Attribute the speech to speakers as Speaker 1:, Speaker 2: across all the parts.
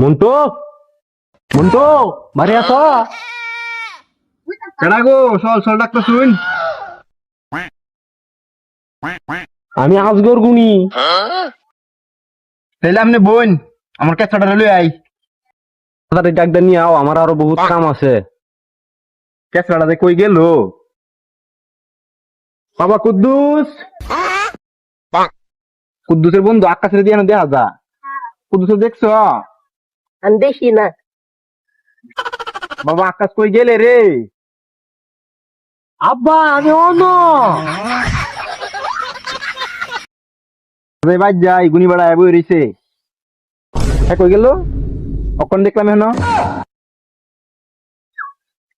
Speaker 1: মন্টু মন্টু বাড়ি আছো?
Speaker 2: কেডা গো? চল চল ডাক্তার শুন।
Speaker 1: আমি আজগর গুনি।
Speaker 2: তাইলে আপনি বোন আমার কেঁচাটা লই আই।
Speaker 1: তাড়াতাড়ি ডাক্তার নিয়ে আও, আমার আরো বহুত কাম আছে।
Speaker 2: কেঁচাটা যে কই গেল? বাবা কুদ্দুস, কুদ্দুসের বন্ধু আকাশের দিয়ে দেখা যা। কুদ্দুসের দেখছ?
Speaker 3: আমি দেখি না।
Speaker 2: বাবা আকাশ কই গেলে রে?
Speaker 1: আব্বা আমি অন্য
Speaker 2: বাদ যাই গুনি বেড়ায় বই রইছে। হ্যাঁ কই গেল? অখন দেখলাম হেন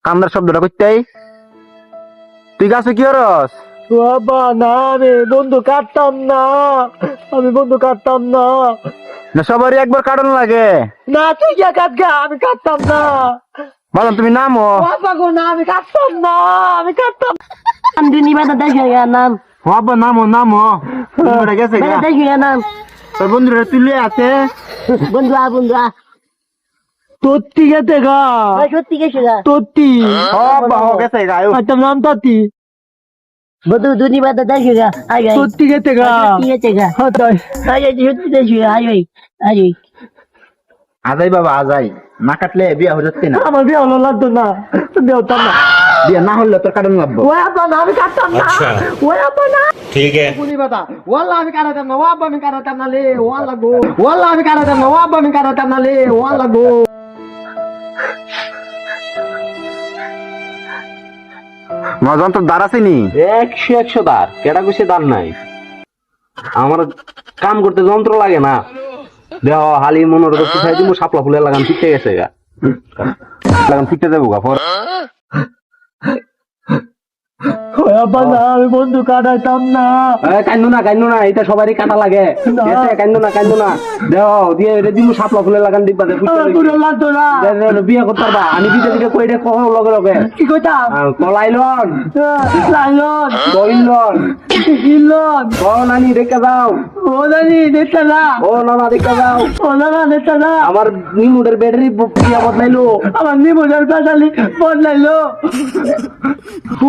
Speaker 2: কান্দার শব্দটা করতেই। তুই গাছে কি হরস?
Speaker 1: বাবা না, আমি বন্ধু কাটতাম না, আমি বন্ধু কাটতাম না।
Speaker 2: না সবারই একবার কাটন লাগে।
Speaker 1: না তুই যা কাট গা, আমি কাটতাম না।
Speaker 2: বাজান তুমি নামো।
Speaker 1: বাবা গো না, আমি কাটতাম না, আমি কাটতাম।
Speaker 3: নাম দুনি বাদা দেখে গা নাম।
Speaker 2: বাবা নামো নামো। গুনি গেছে
Speaker 3: বাদা
Speaker 2: গা।
Speaker 3: দেখে গা নাম।
Speaker 2: তোর বন্ধুরা তুলে আছে।
Speaker 3: বন্ধু আ বন্ধু আ।
Speaker 1: তোত্তি গেতে গা,
Speaker 3: ওই সত্যি গেছে গা।
Speaker 1: তোত্তি
Speaker 2: বাবা গেছে গা।
Speaker 1: একটা নাম তাতি
Speaker 3: বন্ধু দুনি বাদা দেখে গা। আই আই।
Speaker 1: তোত্তি গেতে গা।
Speaker 3: সত্যি গেছে গা।
Speaker 1: হ্যাঁ তাই
Speaker 3: আই আই সত্যি দেখে গা। আই আই আই আই।
Speaker 2: আজাই বাবা আজাই, না কাটলে বিয়া হয়ে যাচ্ছে না।
Speaker 1: আমার বিয়ে হলো লাগতো না, দেওতাম না।
Speaker 2: বিয়া না হলে তোর কাটন লাগবো।
Speaker 1: ওই আব্বা না, আমি কাটতাম না। ওই আব্বা না।
Speaker 4: ठीक है।
Speaker 1: গুলি বাতা ওয়াল্লাহ আমি কাটাতাম না, ও আব্বা আমি কাটাতাম না লে, ওয়াল্লাহ গো। ওয়াল্লাহ আমি কাটাতাম না, ও আব্বা আমি কাটাতাম না লে, ওয়াল্লাহ গো।
Speaker 2: মজন তোর দ্বার আছে নি?
Speaker 1: 100 দার কেটা কইছে দার নাই। আমার কাম করতে যন্ত্র লাগে না। দেহ হালি মনোর পিছাই দিমু, সাপলা ফুলে লাগাম ফিটে গেছে গা।
Speaker 2: লাগাম ফিটে যাবো গা পর।
Speaker 1: ওই আব্বা না, আমি বন্ধু কাটাইতাম না। কান্দু না, এটা সবারই কাটা লাগে। কান্দু না দেহ দিয়ে দিমু, সাপলা ফুলে লাগান দিবা। লাগতো না, বিয়ে করতে পারবা। আমি দিতে দিতে কইরে কহ লগে লগে কি কইতাম? কলাইলন লাইলন কইলন কিলন। ও নানি দেখে যাও, ও নানি দেখতে না, ও নানা দেখতে যাও, ও নানা দেখতে না। আমার নিমুডের ব্যাটারি বিয়া বদলাইলো, আমার নিমুডের ব্যাটারি বদলাইলো।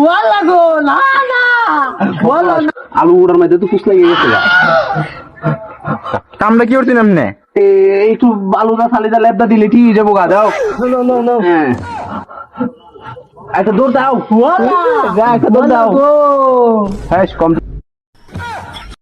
Speaker 1: ওয়াল্লাহ গো না না, ওয়াল্লাহ না। আলু উড়ার মধ্যে তো কুছ লাগিয়ে গেছে গা।
Speaker 2: কামটা কি করছেন আপনি?
Speaker 1: একটু আলুটা সালিদা লেপটা দিলে ঠিক যাবো গা। দাও হ্যাঁ, একটা দৌড় দাও। একটা দৌড় দাও। হ্যাঁ কম